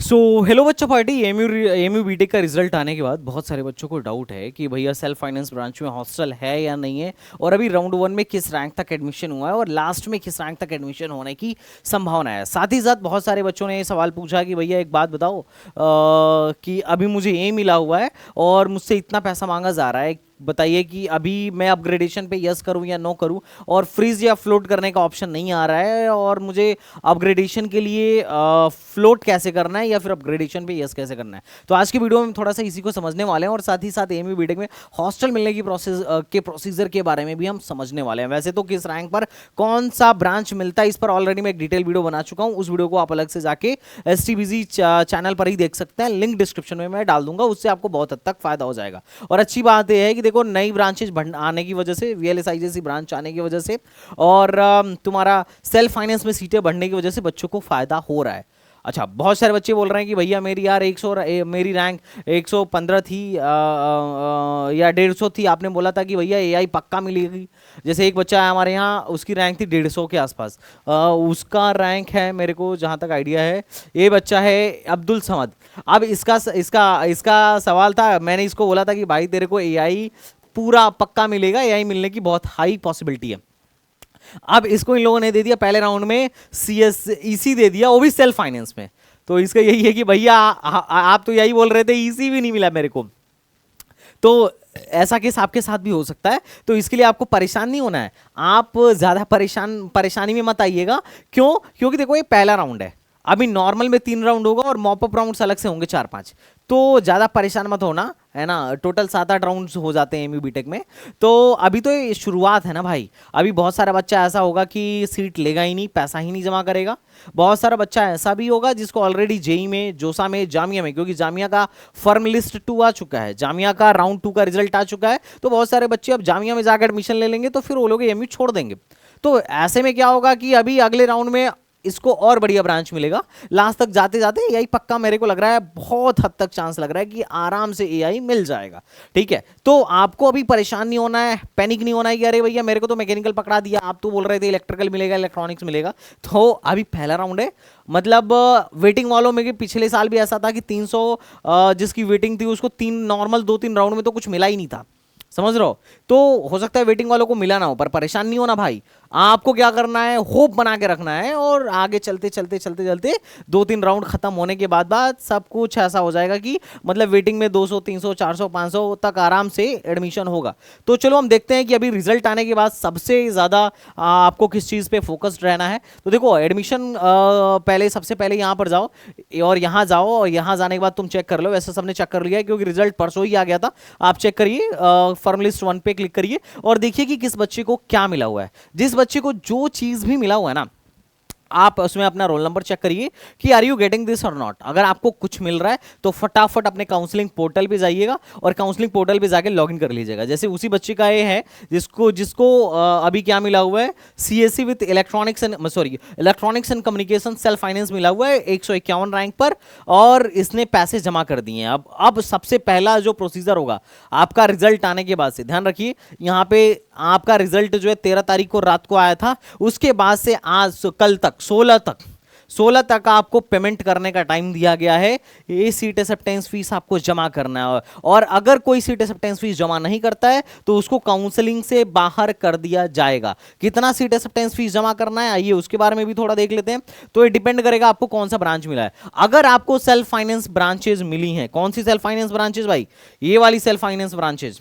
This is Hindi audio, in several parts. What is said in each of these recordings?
सो हेलो बच्चों पार्टी एमयू बीटेक का रिजल्ट आने के बाद बहुत सारे बच्चों को डाउट है कि भैया सेल्फ फाइनेंस ब्रांच में हॉस्टल है या नहीं है, और अभी राउंड वन में किस रैंक तक एडमिशन हुआ है और लास्ट में किस रैंक तक एडमिशन होने की संभावना है। साथ ही साथ बहुत सारे बच्चों ने ये सवाल पूछा कि भैया एक बात बताओ कि अभी मुझे ए मिला हुआ है और मुझसे इतना पैसा मांगा जा रहा है, बताइए कि अभी मैं अपग्रेडेशन पे यस करूं या नो करूं, और फ्रीज या फ्लोट करने का ऑप्शन नहीं आ रहा है, और मुझे अपग्रेडेशन के लिए फ्लोट कैसे करना है या फिर अपग्रेडेशन पे यस कैसे करना है। तो आज की वीडियो में थोड़ा सा इसी को समझने वाले हैं और साथ ही साथ एमयू बीटेक में हॉस्टल मिलने की प्रोसीजर के बारे में भी हम समझने वाले हैं। वैसे तो किस रैंक पर कौन सा ब्रांच मिलता है इस पर ऑलरेडी मैं एक डिटेल वीडियो बना चुका हूं, उस वीडियो को आप अलग से जाके STBZ चैनल पर ही देख सकते हैं, लिंक डिस्क्रिप्शन में मैं डाल दूंगा, उससे आपको बहुत हद तक फायदा हो जाएगा। और अच्छी बात यह है कि देखो नई ब्रांचेज आने की वजह से, VLSI जैसी ब्रांच आने की वजह से और तुम्हारा सेल्फ फाइनेंस में सीटें बढ़ने की वजह से बच्चों को फायदा हो रहा है। अच्छा, बहुत सारे बच्चे बोल रहे हैं कि भैया मेरी यार 100 मेरी रैंक 115 थी या 150 थी, आपने बोला था कि भैया AI पक्का मिलेगी। जैसे एक बच्चा है हमारे यहाँ, उसकी रैंक थी 150 के आसपास, उसका रैंक है मेरे को जहाँ तक आइडिया है, ये बच्चा है अब्दुल समद। अब इसका इसका इसका सवाल था, मैंने इसको बोला था कि भाई तेरे को AI पूरा पक्का मिलेगा, AI मिलने की बहुत हाई पॉसिबिलिटी है। अब इसको इन लोगों ने दे दिया पहले राउंड में EC दे दिया, वो भी सेल्फ फाइनेंस में। तो इसका यही है कि भैया आप तो यही बोल रहे थे, EC भी नहीं मिला मेरे को। तो ऐसा केस आपके साथ भी हो सकता है, तो इसके लिए आपको परेशान नहीं होना है, आप ज्यादा परेशानी में मत आइएगा। क्यों? क्योंकि देखो ये पहला राउंड है, अभी नॉर्मल में 3 राउंड होगा और मॉपअप राउंड्स अलग से होंगे 4-5, तो ज़्यादा परेशान मत होना, है ना। टोटल 7-8 राउंड्स हो जाते हैं एमयू बीटेक में। तो अभी तो ये शुरुआत है ना भाई, अभी बहुत सारा बच्चा ऐसा होगा कि सीट लेगा ही नहीं, पैसा ही नहीं जमा करेगा। बहुत सारा बच्चा ऐसा भी होगा जिसको ऑलरेडी जेई में, जोसा में, जामिया में, क्योंकि जामिया का फर्म लिस्ट 2 आ चुका है, जामिया का राउंड 2 का रिजल्ट आ चुका है, तो बहुत सारे बच्चे अब जामिया में जाकर एडमिशन ले लेंगे, तो फिर वो लोग एमयू छोड़ देंगे। तो ऐसे में क्या होगा कि अभी अगले राउंड में इसको और बढ़िया ब्रांच मिलेगा। लास्ट तक जाते जाते AI पक्का मेरे को लग रहा है, बहुत हद तक चांस लग रहा है कि आराम से AI मिल जाएगा। ठीक है, तो आपको अभी परेशान नहीं होना है, पैनिक नहीं होना है कि अरे भैया मेरे को तो मैकेनिकल पकड़ा दिया, आप तो बोल रहे थे इलेक्ट्रिकल मिलेगा, इलेक्ट्रॉनिक्स मिलेगा। तो अभी पहला राउंड है, मतलब वेटिंग वालों में पिछले साल भी ऐसा था कि 300 जिसकी वेटिंग थी उसको 2-3 राउंड में तो कुछ मिला ही नहीं था, समझ रहे हो। तो हो सकता है वेटिंग वालों को मिला ना हो, पर परेशान नहीं होना भाई। आपको क्या करना है, होप बना के रखना है, और आगे चलते चलते चलते चलते 2-3 राउंड खत्म होने के बाद सब कुछ ऐसा हो जाएगा कि मतलब वेटिंग में 200, 300, 400, 500 तक आराम से एडमिशन होगा। तो चलो हम देखते हैं कि अभी रिजल्ट आने के बाद सबसे ज्यादा आपको किस चीज पे फोकस्ड रहना है। तो देखो एडमिशन पहले, सबसे पहले यहाँ पर जाओ और यहाँ जाओ, और यहाँ जाने के बाद तुम चेक कर लो। वैसे सबने चेक कर लिया है क्योंकि रिजल्ट परसों ही आ गया था। आप चेक करिए, फर्म लिस्ट 1 पे क्लिक करिए और देखिए कि किस बच्चे को क्या मिला हुआ है। जिस बच्चे को जो चीज भी मिला हुआ है ना, आप उसमें अपना रोल नंबर चेक करिए कि आर यू गेटिंग दिस और नॉट। अगर आपको कुछ मिल रहा है तो फटाफट अपने काउंसलिंग पोर्टल पे जाइएगा और काउंसलिंग पोर्टल पे जाके लॉगिन कर लीजिएगा। जैसे उसी बच्चे का ये है जिसको जिसको अभी क्या मिला हुआ है, CSC with electronics and communication self finance मिला हुआ है 151 रैंक पर, और इसने पैसे जमा कर दिए हैं। अब सबसे पहला जो प्रोसीजर होगा आपका रिजल्ट आने के बाद से, ध्यान रखिए यहाँ पे आपका रिजल्ट जो है 13 तारीख को रात को आया था, उसके बाद से आज कल तक 16 तक आपको पेमेंट करने का टाइम दिया गया है। ये सीट एक्सेप्टेंस फीस आपको जमा करना है, और अगर कोई सीट एक्सेप्टेंस फीस जमा नहीं करता है तो उसको काउंसलिंग से बाहर कर दिया जाएगा। कितना सीट एक्सेप्टेंस फीस जमा करना है, आइए उसके बारे में भी थोड़ा देख लेते हैं। तो ये डिपेंड करेगा आपको कौन सा ब्रांच मिला है। अगर आपको सेल्फ फाइनेंस ब्रांचेज मिली हैं, कौन सी सेल्फ फाइनेंस ब्रांचेज भाई, ये वाली सेल्फ फाइनेंस ब्रांचेज,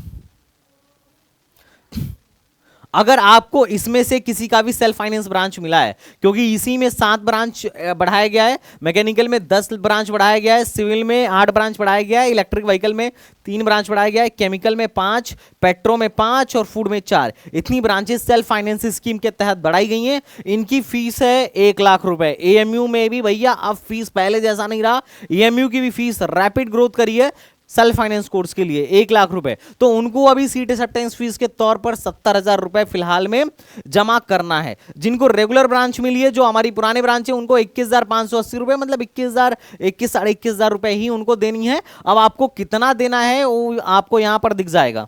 अगर आपको इसमें से किसी का भी सेल्फ फाइनेंस ब्रांच मिला है, क्योंकि इसी में 7 ब्रांच बढ़ाया गया है, मैकेनिकल में 10 ब्रांच बढ़ाया गया है, सिविल में 8 ब्रांच बढ़ाया गया है, इलेक्ट्रिक व्हीकल में 3 ब्रांच बढ़ाया गया है, केमिकल में 5, पेट्रो में 5 और फूड में 4, इतनी ब्रांचेस सेल्फ फाइनेंस स्कीम के तहत बढ़ाई गई हैं। इनकी फीस है 1 लाख रुपए। एएमयू में भी भैया अब फीस पहले जैसा नहीं रहा, एएमयू की भी फीस रैपिड ग्रोथ करी है सेल्फ फाइनेंस कोर्स के लिए 1 लाख रुपए। तो उनको अभी सीट एक्सेप्टेंस फीस के तौर पर 70,000 रुपए फिलहाल में जमा करना है। जिनको रेगुलर ब्रांच मिली है, जो हमारी पुराने ब्रांच है, उनको 21,580 रुपए, मतलब 21,000 रुपए ही उनको देनी है। अब आपको कितना देना है वो आपको यहां पर दिख जाएगा,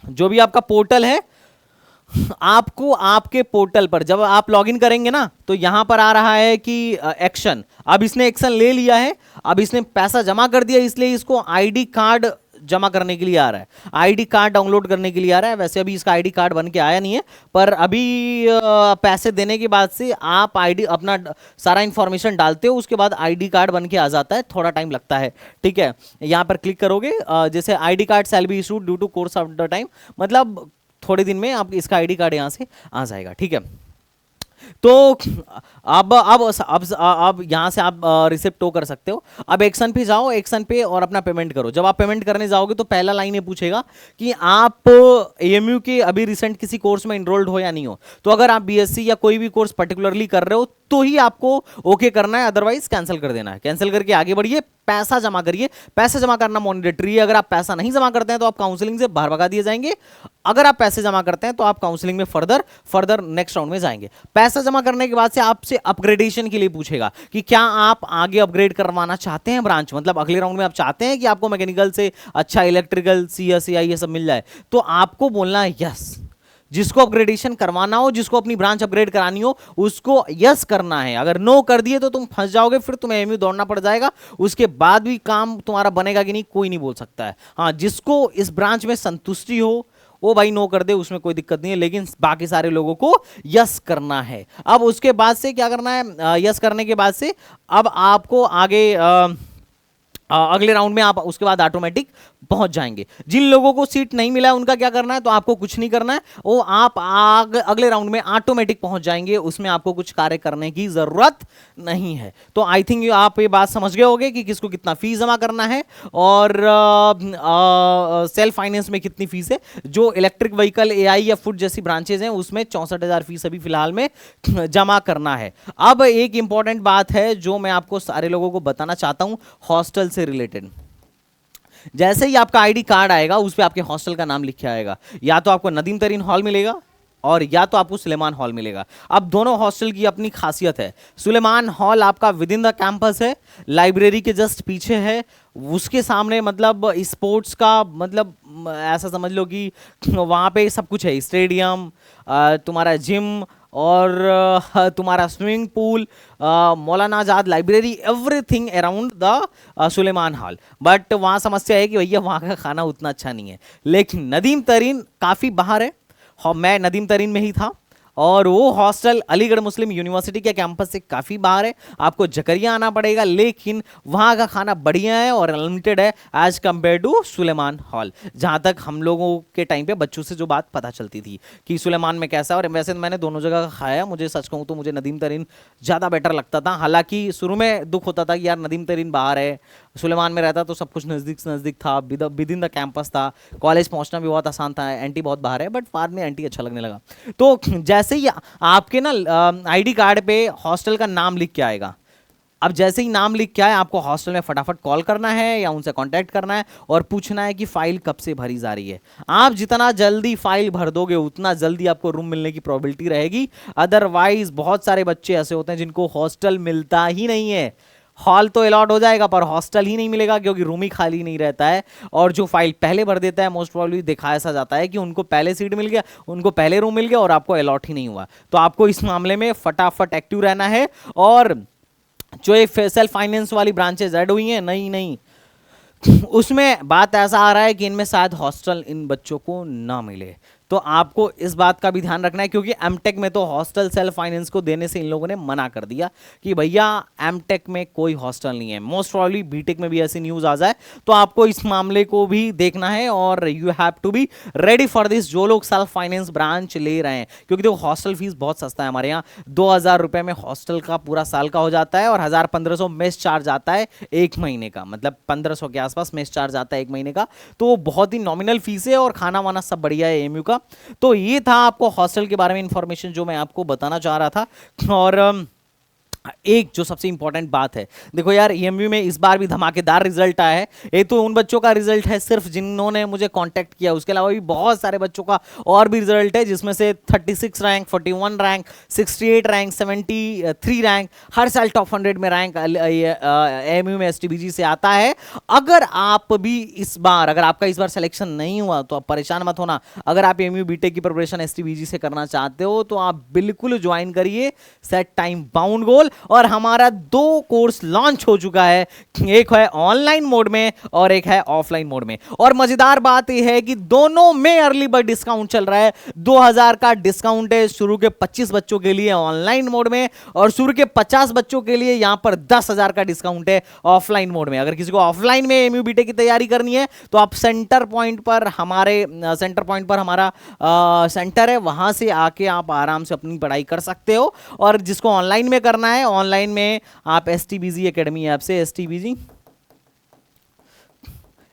जो भी आपका पोर्टल है आपको आपके पोर्टल पर जब आप लॉगिन करेंगे ना, तो यहां पर आ रहा है कि एक्शन। अब इसने एक्शन ले लिया है, अब इसने पैसा जमा कर दिया, इसलिए इसको आईडी कार्ड जमा करने के लिए आ रहा है, आईडी कार्ड डाउनलोड करने के लिए आ रहा है। वैसे अभी इसका आईडी कार्ड बन के आया नहीं है, पर अभी पैसे देने के बाद से आप आईडी अपना सारा इंफॉर्मेशन डालते हो, उसके बाद आईडी कार्ड बन के आ जाता है, थोड़ा टाइम लगता है। ठीक है, यहां पर क्लिक करोगे, जैसे ID card shall be issued due to course of the time, मतलब थोड़े दिन में आप इसका आईडी कार्ड यहां से आ जाएगा। ठीक है, तो अब यहां से आप रिसिप्ट टो कर सकते हो। अब एक्शन पे जाओ, एक्शन पे और अपना पेमेंट करो। जब आप पेमेंट करने जाओगे तो पहला लाइन ये पूछेगा कि आप एएमयू के अभी रिसेंट किसी कोर्स में इनरोल्ड हो या नहीं हो। तो अगर आप बीएससी या कोई भी कोर्स पर्टिकुलरली कर रहे हो तो ही आपको ओके करना है, अदरवाइज कैंसिल कर देना है। कैंसिल करके आगे बढ़िए, पैसा जमा करिए। पैसा जमा करना मॉनिटरी है, अगर आप पैसा नहीं जमा करते हैं तो आप काउंसलिंग से बाहर भगा दिए जाएंगे। अगर आप पैसे जमा करते हैं तो आप काउंसलिंग में फर्दर नेक्स्ट राउंड में जाएंगे। पैसा जमा करने के बाद से आपसे अपग्रेडेशन के लिए पूछेगा कि क्या आप आगे अपग्रेड करवाना चाहते हैं ब्रांच, मतलब अगले राउंड में आप चाहते हैं कि आपको मैकेनिकल से अच्छा इलेक्ट्रिकल, सीएसई ये सब मिल जाए, तो आपको बोलना है यस। जिसको अपग्रेडेशन करवाना हो, जिसको अपनी ब्रांच अपग्रेड करानी हो, उसको यस करना है। अगर नो कर दिए तो तुम फंस जाओगे, फिर तुम्हें एमयू दौड़ना पड़ जाएगा, उसके बाद भी काम तुम्हारा बनेगा कि नहीं कोई नहीं बोल सकता है। हाँ, जिसको इस ब्रांच में संतुष्टि हो वो भाई नो कर दे, उसमें कोई दिक्कत नहीं है, लेकिन बाकी सारे लोगों को यस करना है। अब उसके बाद से क्या करना है, यस करने के बाद से अब आपको आगे अगले राउंड में आप उसके बाद ऑटोमेटिक पहुंच जाएंगे। जिन लोगों को सीट नहीं मिला है उनका क्या करना है, तो आपको कुछ नहीं करना है, वो आप अगले राउंड में ऑटोमेटिक पहुंच जाएंगे, उसमें आपको कुछ कार्य करने की जरूरत नहीं है। तो आई थिंक आप ये बात समझ गए होंगे कि किसको कितना फीस जमा करना है और सेल्फ फाइनेंस में कितनी फीस है। जो इलेक्ट्रिक व्हीकल, एआई या फूड जैसी ब्रांचेज हैं उसमें 64,000 फीस अभी फिलहाल में जमा करना है। अब एक इंपॉर्टेंट बात है जो मैं आपको सारे लोगों को बताना चाहता हूं हॉस्टल से रिलेटेड। जैसे ही आपका आईडी कार्ड आएगा उस पे आपके हॉस्टल का नाम लिखा आएगा, या तो आपको नदीम तरीन हॉल मिलेगा और या तो आपको सुलेमान हॉल मिलेगा। अब दोनों हॉस्टल की अपनी खासियत है। सुलेमान हॉल आपका विद इन द कैंपस है, लाइब्रेरी के जस्ट पीछे है, उसके सामने मतलब स्पोर्ट्स का, मतलब ऐसा समझ लो कि वहाँ पे सब कुछ है, स्टेडियम, तुम्हारा जिम और तुम्हारा swimming pool, Maulana Azad library, everything around the Sulaiman hall. But वहाँ समस्या है कि भैया वहाँ का खाना उतना अच्छा नहीं है। लेकिन नदीम तरीन काफ़ी बाहर है, मैं नदीम तरीन में ही था और वो हॉस्टल अलीगढ़ मुस्लिम यूनिवर्सिटी के कैंपस से काफ़ी बाहर है, आपको जकरिया आना पड़ेगा, लेकिन वहाँ का खाना बढ़िया है और अनलिमिटेड है as compare to Sulaiman hall. जहाँ तक हम लोगों के टाइम पे बच्चों से जो बात पता चलती थी कि सुलेमान में कैसा है, और वैसे मैंने दोनों जगह का खाया, मुझे सच कहूँ तो मुझे नदीम तरीन ज़्यादा बेटर लगता था। हालांकि शुरू में दुख होता था कि यार नदीम तरीन बाहर है, सुलेमान में रहता तो सब कुछ नज़दीक से नज़दीक था, विद इन द कैंपस था, कॉलेज पहुँचना भी बहुत आसान था, एंटी बहुत बाहर है, बट बाद में एंटी अच्छा लगने लगा। तो जैसे ही आपके ना आईडी कार्ड पे हॉस्टल का नाम लिख के आएगा, अब जैसे ही नाम लिख के आए आपको हॉस्टल में फटाफट कॉल करना है या उनसे कांटेक्ट करना है और पूछना है कि फाइल कब से भरी जा रही है। आप जितना जल्दी फाइल भर दोगे उतना जल्दी आपको रूम मिलने की प्रोबेबिलिटी रहेगी। अदरवाइज बहुत सारे बच्चे ऐसे होते हैं जिनको हॉस्टल मिलता ही नहीं है। हॉल तो अलॉट हो जाएगा पर हॉस्टल ही नहीं मिलेगा, क्योंकि रूम ही खाली नहीं रहता है। और जो फाइल पहले भर देता है मोस्ट प्रॉब्ली देखा ऐसा जाता है कि उनको पहले सीट मिल गया, उनको पहले रूम मिल गया और आपको अलॉट ही नहीं हुआ। तो आपको इस मामले में फटाफट एक्टिव रहना है। और जो ये सेल्फ फाइनेंस वाली ब्रांचेज ऐड हुई हैं नई नई, उसमें बात ऐसा आ रहा है कि इनमें शायद हॉस्टल इन बच्चों को ना मिले। तो आपको इस बात का भी ध्यान रखना है, क्योंकि एमटेक में तो हॉस्टल सेल्फ फाइनेंस को देने से इन लोगों ने मना कर दिया कि भैया एमटेक में कोई हॉस्टल नहीं है। मोस्ट प्रॉब्ली बीटेक में भी ऐसी न्यूज़ आ जाए तो आपको इस मामले को भी देखना है और you have to be ready for this. जो लोग सेल्फ फाइनेंस ब्रांच ले रहे हैं, क्योंकि देखो हॉस्टल फीस बहुत सस्ता है हमारे यहाँ, 2,000 रुपये में हॉस्टल का पूरा साल का हो जाता है और 1,000-1,500 मेस चार्ज आता है एक महीने का, मतलब 1,500 के आसपास मेस चार्ज आता है एक महीने का। तो बहुत ही नॉमिनल फीस है और खाना वाना सब बढ़िया है एएमयू का। तो ये था आपको हॉस्टल के बारे में इंफॉर्मेशन जो मैं आपको बताना चाह रहा था। और एक जो सबसे इंपॉर्टेंट बात है, देखो यार ईएमयू में इस बार भी धमाकेदार रिजल्ट आया है। ये तो उन बच्चों का रिजल्ट है सिर्फ जिन्होंने मुझे कांटेक्ट किया, उसके अलावा भी बहुत सारे बच्चों का और भी रिजल्ट है, जिसमें से 36 रैंक, 41 रैंक, 68 रैंक, 73 रैंक, हर साल टॉप 100 में रैंक एएमयू में एसटीबीजी से आता है। अगर आप भी इस बार, अगर आपका इस बार सिलेक्शन नहीं हुआ तो आप परेशान मत होना। अगर आप एएमयू बीटेक की प्रिपरेशन एसटीबीजी से करना चाहते हो तो आप बिल्कुल ज्वाइन करिए सेट टाइम बाउंड गोल। और हमारा 2 कोर्स लॉन्च हो चुका है, एक है ऑनलाइन मोड में और एक है ऑफलाइन मोड में। और मजेदार बात यह है कि दोनों में अर्ली बर्ड डिस्काउंट चल रहा है। 2000 का डिस्काउंट है शुरू के 25 बच्चों के लिए ऑनलाइन मोड में, और शुरू के 50 बच्चों के लिए यहां पर 10,000 का डिस्काउंट है ऑफलाइन मोड में। अगर किसी को ऑफलाइन में एमयू बीटेक की तैयारी करनी है तो आप सेंटर पॉइंट पर हमारा सेंटर है, वहां से आके आप आराम से अपनी पढ़ाई कर सकते हो। और जिसको ऑनलाइन में करना है, ऑनलाइन में आप एसटीबीजी एकेडमी ऐप से, एसटीबीजी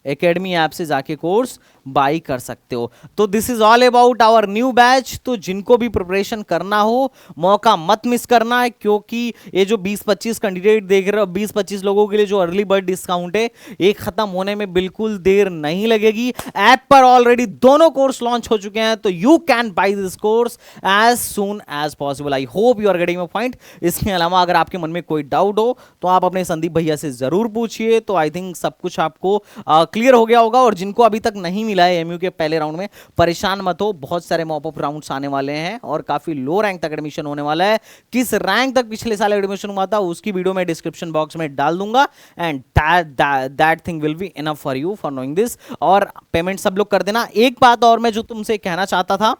एकेडमी ऐप से जाके कोर्स बाई कर सकते हो। तो this is all about our new batch. तो जिनको भी प्रिपरेशन करना हो मौका मत मिस करना है, क्योंकि ये जो 20-25 कैंडिडेट देख रहे हो, 20-25 लोगों के लिए जो अर्ली बर्ड डिस्काउंट है, ये खत्म होने में बिल्कुल देर नहीं लगेगी। ऐप पर ऑलरेडी दोनों कोर्स लॉन्च हो चुके हैं, तो you can buy this course as soon as possible. I hope you are getting my point. इसके अलावा अगर आपके मन में कोई डाउट हो तो आप अपने संदीप भैया से जरूर पूछिए। तो आई थिंक सब कुछ आपको क्लियर हो गया होगा। और जिनको अभी तक नहीं मिला है एमयू के पहले राउंड में, परेशान मत हो, बहुत सारे मॉप अप राउंड्स आने वाले हैं और काफी लो रैंक तक एडमिशन होने वाला है। किस रैंक तक पिछले साल एडमिशन हुआ था उसकी वीडियो मैं डिस्क्रिप्शन बॉक्स में डाल दूंगा, and that thing will be enough for you for knowing this. और पेमेंट सब लोग कर देना। एक बात और मैं जो तुमसे कहना चाहता था,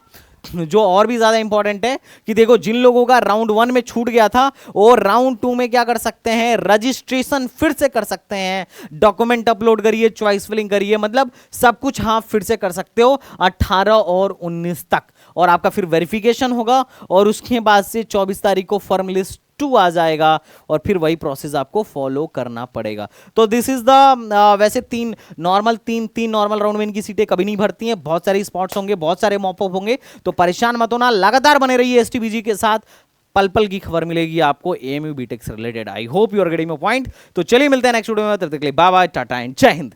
जो और भी ज्यादा इंपॉर्टेंट है, कि देखो जिन लोगों का राउंड 1 में छूट गया था वो राउंड 2 में क्या कर सकते हैं, रजिस्ट्रेशन फिर से कर सकते हैं। डॉक्यूमेंट अपलोड करिए, चॉइस फिलिंग करिए, मतलब सब कुछ हाँ फिर से कर सकते हो 18 और 19 तक। और आपका फिर वेरिफिकेशन होगा और उसके बाद से 24 तारीख को फर्म लिस्ट 2 आ जाएगा और फिर वही प्रोसेस आपको फॉलो करना पड़ेगा। तो दिस इज द वैसे तीन नॉर्मल राउंड में इनकी सीटें कभी नहीं भरती हैं, बहुत सारे स्पॉट्स होंगे, बहुत सारे मॉपअप होंगे, तो परेशान मत होना, लगातार बने रहिए एसटीबीजी के साथ। पल पल की खबर मिलेगी आपको एएमयू बीटेक से related. I hope you are getting my point. तो चलिए मिलते हैं नेक्स्ट वीडियो में, तब तक के लिए बाय बाय, टाटा एंड जय हिंद।